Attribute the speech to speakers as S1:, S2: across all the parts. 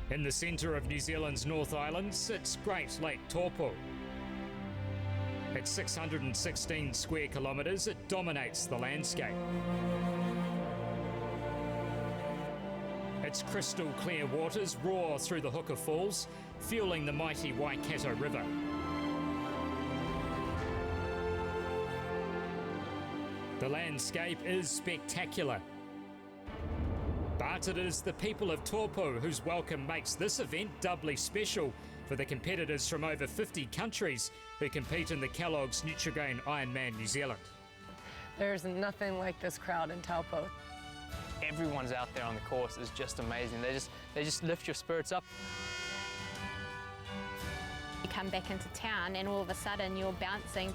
S1: In the centre of New Zealand's North Island sits Great Lake Taupo. At 616 square kilometres, it dominates the landscape. Its crystal clear waters roar through the Hooker Falls, fueling the mighty Waikato River. The landscape is spectacular. But it is the people of Taupo whose welcome makes this event doubly special for the competitors from over 50 countries who compete in the Kellogg's Nutrigrain IRONMAN New Zealand.
S2: There's nothing like this crowd in Taupo.
S3: Everyone's out there on the course is just amazing. They just lift your spirits up.
S4: You come back into town and all of a sudden you're bouncing.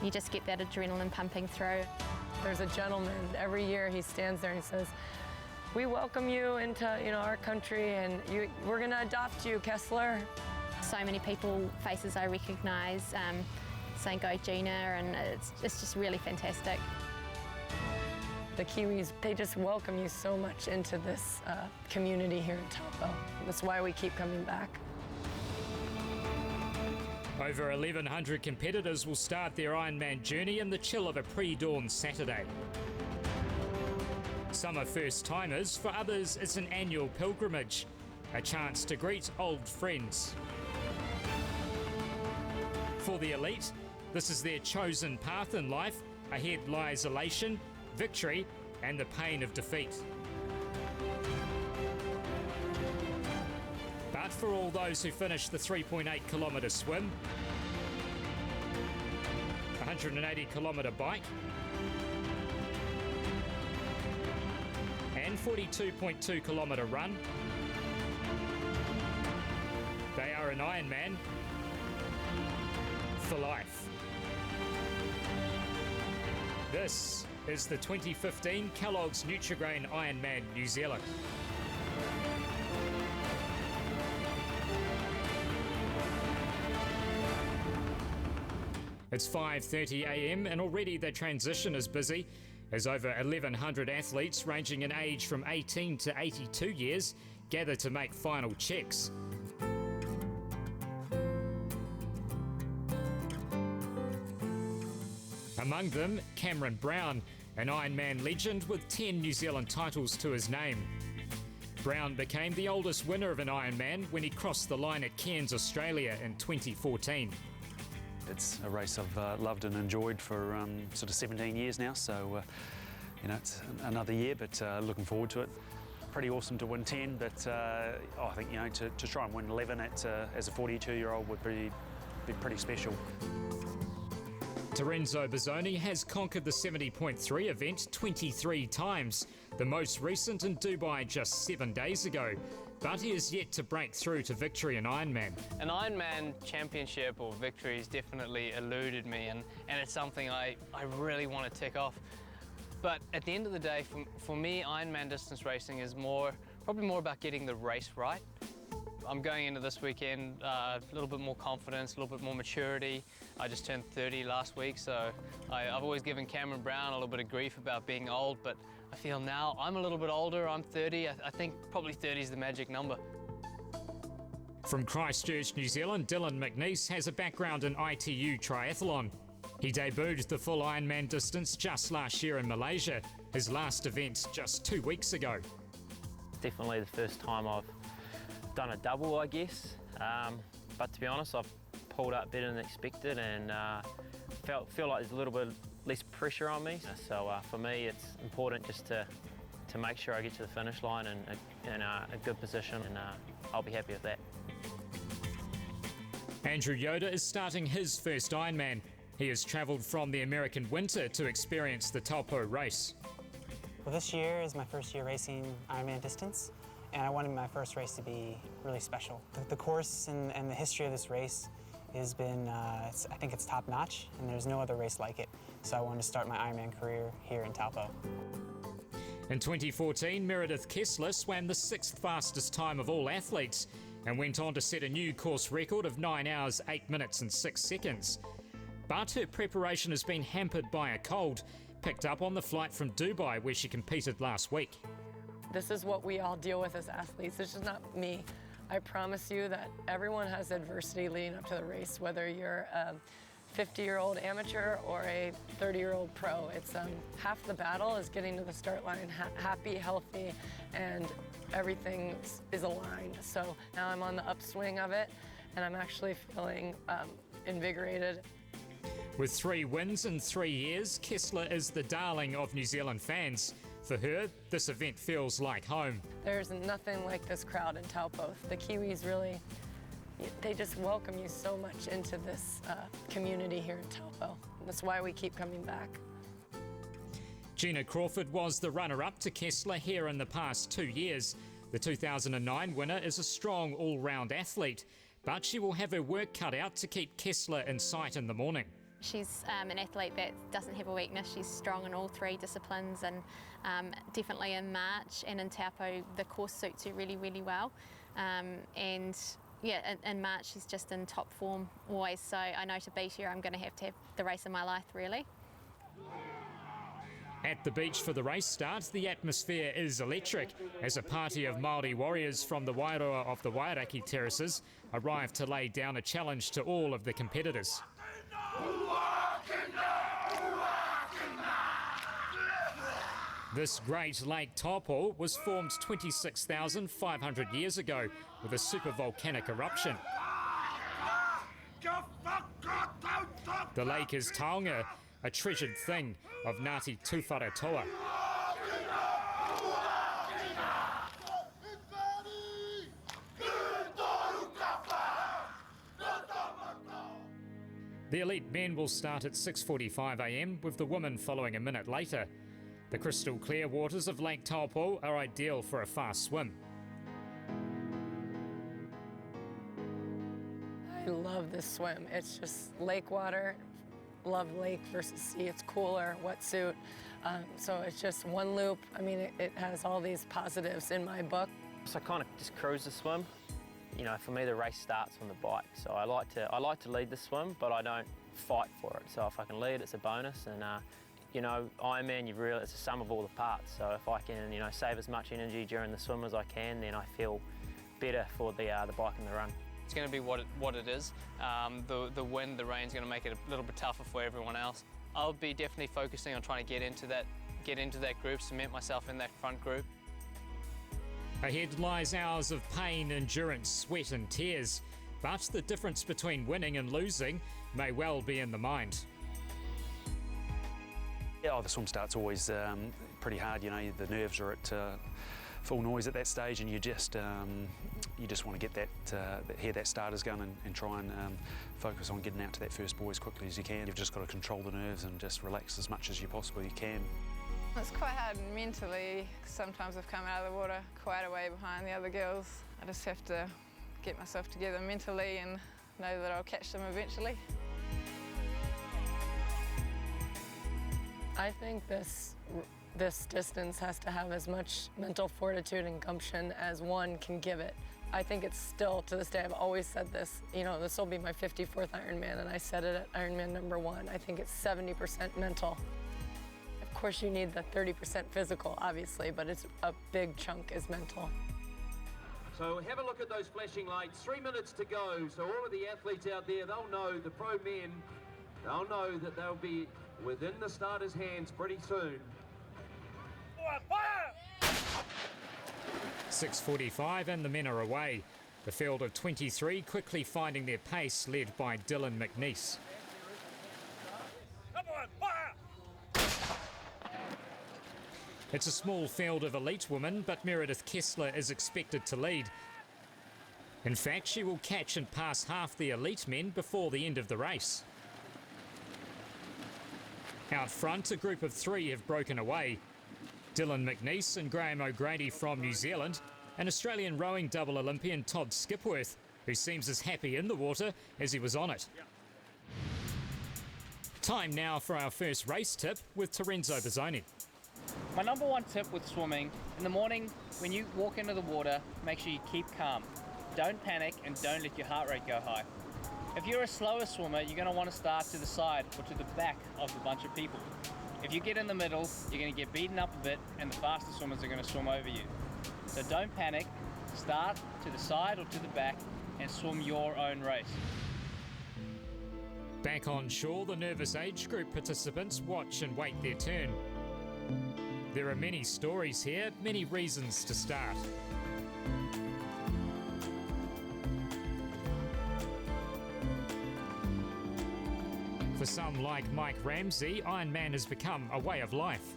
S4: You just get that adrenaline pumping through.
S2: There's a gentleman, every year he stands there and he says, "We welcome you into our country and we're going to adopt you, Kessler."
S4: So many people, faces I recognise, saying "Go Gina," and it's just really fantastic.
S2: The Kiwis, they just welcome you so much into this community here in Taupo. That's why we keep coming back.
S1: Over 1,100 competitors will start their Ironman journey in the chill of a pre-dawn Saturday. Some are first-timers, for others it's an annual pilgrimage, a chance to greet old friends. For the elite, this is their chosen path in life. Ahead lies elation, victory, and the pain of defeat. But for all those who finish the 3.8 kilometre swim, 180 kilometre bike, and 42.2 kilometre run, they are an Ironman for life. This is the 2015 Kellogg's Nutrigrain IRONMAN New Zealand. It's 5:30 a.m. and already the transition is busy as over 1,100 athletes ranging in age from 18 to 82 years gather to make final checks. Among them, Cameron Brown, an Ironman legend with 10 New Zealand titles to his name. Brown became the oldest winner of an Ironman when he crossed the line at Cairns, Australia in 2014.
S5: It's a race I've loved and enjoyed for sort of 17 years now, so it's another year, but looking forward to it. Pretty awesome to win 10, but I think to try and win 11 as a 42-year-old would be pretty special.
S1: Terenzo Bozzoni has conquered the 70.3 event 23 times, the most recent in Dubai just 7 days ago. But he is yet to break through to victory in Ironman.
S3: An Ironman championship or victory has definitely eluded me, and it's something I really want to tick off. But at the end of the day, for me, Ironman distance racing is probably more about getting the race right. I'm going into this weekend a little bit more confidence, a little bit more maturity. I just turned 30 last week, so I've always given Cameron Brown a little bit of grief about being old, but I feel now I'm a little bit older, I'm 30, I think probably 30 is the magic number.
S1: From Christchurch, New Zealand, Dylan McNeese has a background in ITU triathlon. He debuted the full Ironman distance just last year in Malaysia, his last event just 2 weeks ago.
S6: Definitely the first time I've done a double, I guess, but to be honest, I've pulled up better than expected and feel like there's a little bit less pressure on me. So for me, it's important just to make sure I get to the finish line in a good position, and I'll be happy with that.
S1: Andrew Yoder is starting his first Ironman. He has travelled from the American winter to experience the Taupo race.
S7: Well, this year is my first year racing Ironman distance, and I wanted my first race to be really special. The course and the history of this race has been, I think it's top notch, and there's no other race like it. So I wanted to start my Ironman career here in Taupo.
S1: In 2014, Meredith Kessler swam the 6th fastest time of all athletes and went on to set a new course record of 9 hours, 8 minutes and 6 seconds. But her preparation has been hampered by a cold, picked up on the flight from Dubai where she competed last week.
S2: This is what we all deal with as athletes. It's just not me. I promise you that everyone has adversity leading up to the race, whether you're a 50-year-old amateur or a 30-year-old pro. It's half the battle is getting to the start line happy, healthy, and everything is aligned. So now I'm on the upswing of it, and I'm actually feeling invigorated.
S1: With 3 wins in 3 years, Kessler is the darling of New Zealand fans. For her, this event feels like home.
S2: There's nothing like this crowd in Taupo. The Kiwis really, they just welcome you so much into this community here in Taupo. That's why we keep coming back.
S1: Gina Crawford was the runner-up to Kessler here in the past 2 years. The 2009 winner is a strong all-round athlete, but she will have her work cut out to keep Kessler in sight in the morning.
S4: She's an athlete that doesn't have a weakness. She's strong in all 3 disciplines, and definitely in March and in Taupo the course suits her really, really well. And yeah, in March she's just in top form always, so I know to beat her I'm going to have the race of my life, really.
S1: At the beach for the race start, the atmosphere is electric as a party of Māori warriors from the Wairoa of the Wairaki terraces arrive to lay down a challenge to all of the competitors. This great lake Taupo was formed 26,500 years ago with a supervolcanic eruption. The lake is taonga, a treasured thing of Ngāti Tuwharetoa. The elite men will start at 6:45 a.m, with the women following a minute later. The crystal clear waters of Lake Taupo are ideal for a fast swim.
S2: I love this swim. It's just lake water. Love lake versus sea. It's cooler, wetsuit. So it's just one loop. I mean, it has all these positives in my book.
S6: So I kind of just cruise the swim. You know, for me the race starts on the bike. So I like to lead the swim, but I don't fight for it. So if I can lead, it's a bonus. And you know, Ironman, it's a sum of all the parts. So if I can, you know, save as much energy during the swim as I can, then I feel better for the bike and the run.
S3: It's going to be what it is. The wind, the rain's going to make it a little bit tougher for everyone else. I'll be definitely focusing on trying to get into that group, cement myself in that front group.
S1: Ahead lies hours of pain, endurance, sweat and tears. But the difference between winning and losing may well be in the mind.
S5: Yeah, the swim start's always pretty hard. You know, the nerves are at full noise at that stage, and you just want to get hear that starter's gun and try and focus on getting out to that first buoy as quickly as you can. You've just got to control the nerves and just relax as much as you possibly can.
S8: It's quite hard mentally. Sometimes I've come out of the water quite a way behind the other girls. I just have to get myself together mentally and know that I'll catch them eventually.
S2: I think this distance has to have as much mental fortitude and gumption as one can give it. I think it's still, to this day, I've always said this, you know, this will be my 54th Ironman, and I said it at Ironman #1. I think it's 70% mental. Of course, you need the 30% physical, obviously, but it's a big chunk is mental.
S9: So have a look at those flashing lights. 3 minutes to go. So all of the athletes out there, they'll know, the pro men, they'll know that they'll be within the starters' hands pretty soon.
S1: 6:45 and the men are away. The field of 23 quickly finding their pace, led by Dylan McNeice. It's a small field of elite women, but Meredith Kessler is expected to lead. In fact, she will catch and pass half the elite men before the end of the race. Out front, a group of 3 have broken away. Dylan McNeice and Graham O'Grady from New Zealand, and Australian rowing double Olympian Todd Skipworth, who seems as happy in the water as he was on it. Time now for our first race tip with Terenzo Bizzoni.
S10: My number 1 tip with swimming, in the morning when you walk into the water, make sure you keep calm. Don't panic and don't let your heart rate go high. If you're a slower swimmer, you're going to want to start to the side or to the back of the bunch of people. If you get in the middle, you're going to get beaten up a bit and the faster swimmers are going to swim over you. So don't panic, start to the side or to the back and swim your own race.
S1: Back on shore, the nervous age group participants watch and wait their turn. There are many stories here, many reasons to start. For some, like Mike Ramsey, Ironman has become a way of life.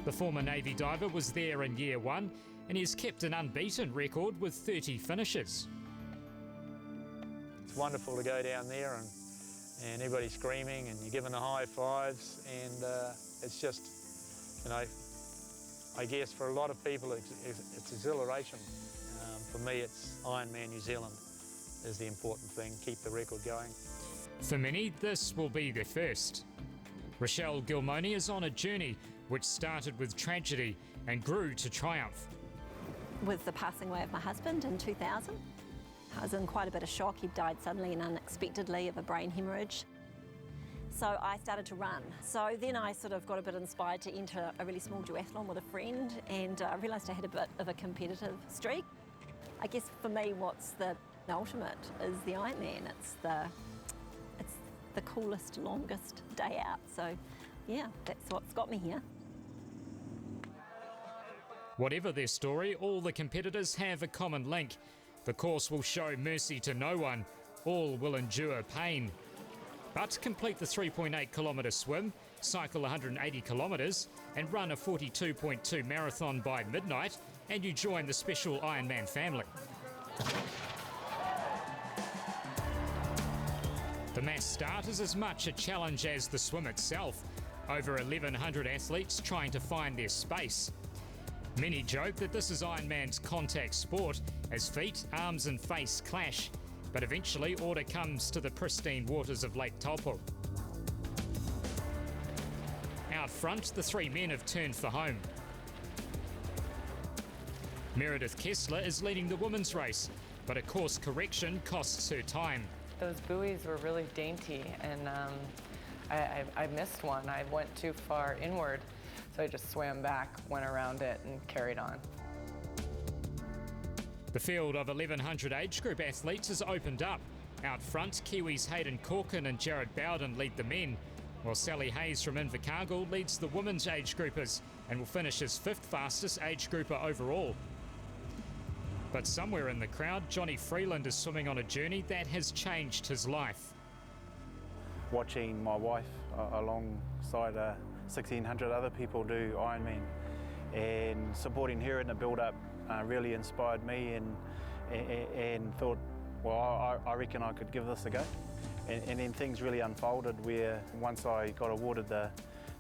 S1: The former Navy diver was there in year one, and he's kept an unbeaten record with 30 finishes.
S11: It's wonderful to go down there and everybody's screaming and you're giving the high fives, and it's just, you know, I guess for a lot of people it's exhilaration. For me, it's Ironman New Zealand is the important thing, keep the record going.
S1: For many, this will be their first. Rochelle Gilmoni is on a journey which started with tragedy and grew to triumph.
S12: With the passing away of my husband in 2000, I was in quite a bit of shock. He died suddenly and unexpectedly of a brain hemorrhage. So I started to run. So then I sort of got a bit inspired to enter a really small duathlon with a friend, and I realised I had a bit of a competitive streak. I guess for me, what's the ultimate is the Ironman. It's the coolest, longest day out. So yeah, that's what's got me here.
S1: Whatever their story, all the competitors have a common link. The course will show mercy to no one. All will endure pain. But complete the 3.8 kilometre swim, cycle 180 kilometres and run a 42.2 marathon by midnight, and you join the special Ironman family. The mass start is as much a challenge as the swim itself. Over 1,100 athletes trying to find their space. Many joke that this is Ironman's contact sport, as feet, arms and face clash, but eventually order comes to the pristine waters of Lake Taupo. Out front, the three men have turned for home. Meredith Kessler is leading the women's race, but a course correction costs her time.
S2: Those buoys were really dainty, and I missed one. I went too far inward, so I just swam back, went around it, and carried on.
S1: The field of 1,100 age group athletes has opened up. Out front, Kiwis Hayden Corkin and Jared Bowden lead the men, while Sally Hayes from Invercargill leads the women's age groupers and will finish as 5th fastest age grouper overall. But somewhere in the crowd, Johnny Freeland is swimming on a journey that has changed his life.
S11: Watching my wife alongside 1,600 other people do Ironman and supporting her in the build-up really inspired me, and thought, well, I reckon I could give this a go. And then things really unfolded where once I got awarded the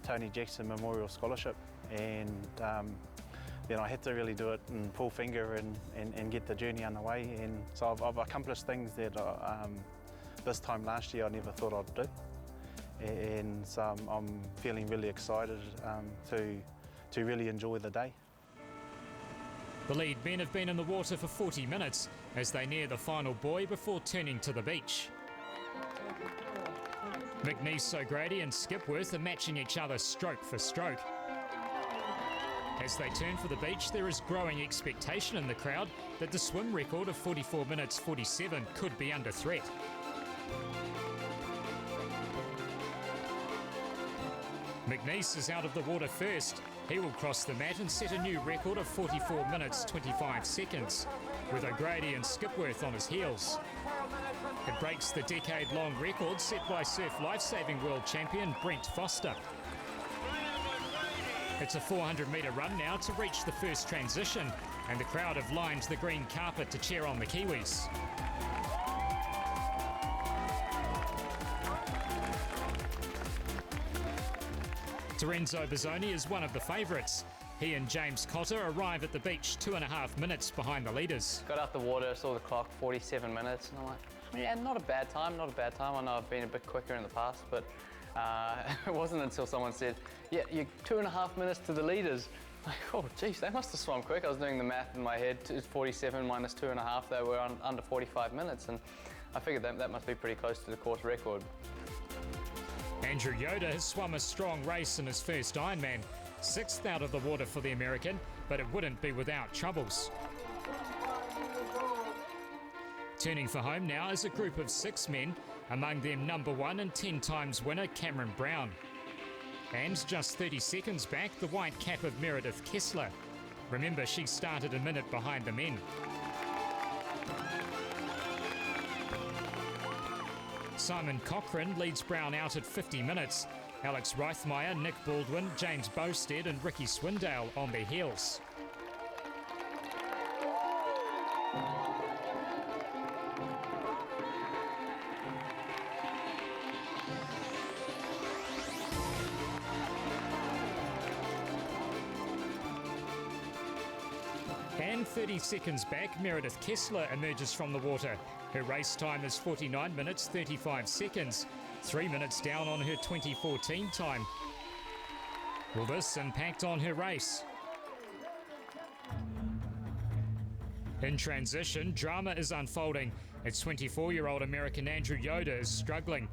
S11: Tony Jackson Memorial Scholarship, and then I had to really do it in full finger and get the journey underway. And so I've accomplished things that this time last year I never thought I'd do. And so I'm feeling really excited to really enjoy the day.
S1: The lead men have been in the water for 40 minutes as they near the final buoy before turning to the beach. McNeese, O'Grady and Skipworth are matching each other stroke for stroke. As they turn for the beach, there is growing expectation in the crowd that the swim record of 44 minutes 47 could be under threat. McNeese is out of the water first. He will cross the mat and set a new record of 44 minutes 25 seconds, with O'Grady and Skipworth on his heels. It breaks the decade-long record set by surf lifesaving world champion Brent Foster. It's a 400-metre run now to reach the first transition, and the crowd have lined the green carpet to cheer on the Kiwis. Terenzo Bozzoni is one of the favourites. He and James Cotter arrive at the beach 2.5 minutes behind the leaders.
S3: Got out the water, saw the clock, 47 minutes, and I'm like, yeah, not a bad time, not a bad time. I know I've been a bit quicker in the past, but it wasn't until someone said, yeah, you're 2.5 minutes to the leaders. I'm like, oh, geez, they must have swum quick. I was doing the math in my head, 47 minus 2.5, they were under 45 minutes. And I figured that must be pretty close to the course record.
S1: Andrew Yoder has swum a strong race in his first Ironman, 6th out of the water for the American, but it wouldn't be without troubles. Turning for home now is a group of 6 men, among them #1 and 10 times winner Cameron Brown. And just 30 seconds back, the white cap of Meredith Kessler. Remember, she started a minute behind the men. Simon Cochrane leads Brown out at 50 minutes. Alex Reithmeyer, Nick Baldwin, James Bowstead and Ricky Swindale on their heels. And 30 seconds back, Meredith Kessler emerges from the water. Her race time is 49 minutes 35 seconds, 3 minutes down on her 2014 time. Will this impact on her race? In transition, drama is unfolding. It's 24-year-old American Andrew Yoder is struggling.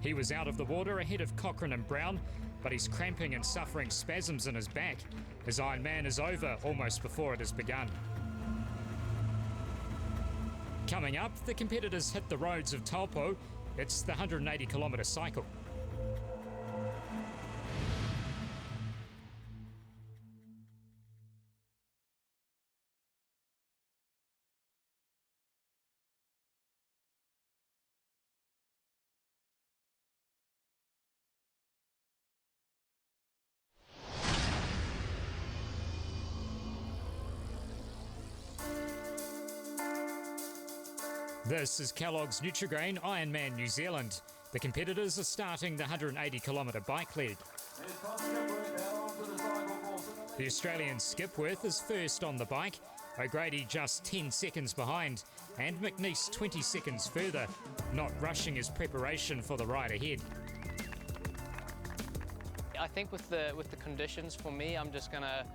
S1: He was out of the water ahead of Cochrane and Brown, but he's cramping and suffering spasms in his back. His Ironman is over almost before it has begun. Coming up, the competitors hit the roads of Taupo. It's the 180-kilometre cycle. This is Kellogg's Nutrigrain Ironman New Zealand. The competitors are starting the 180-kilometre bike leg. The Australian Skipworth is first on the bike, O'Grady just 10 seconds behind, and McNeese 20 seconds further, not rushing his preparation for the ride ahead.
S3: I think with the conditions for me, I'm just going to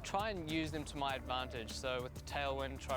S3: try and use them to my advantage. So with the tailwind, try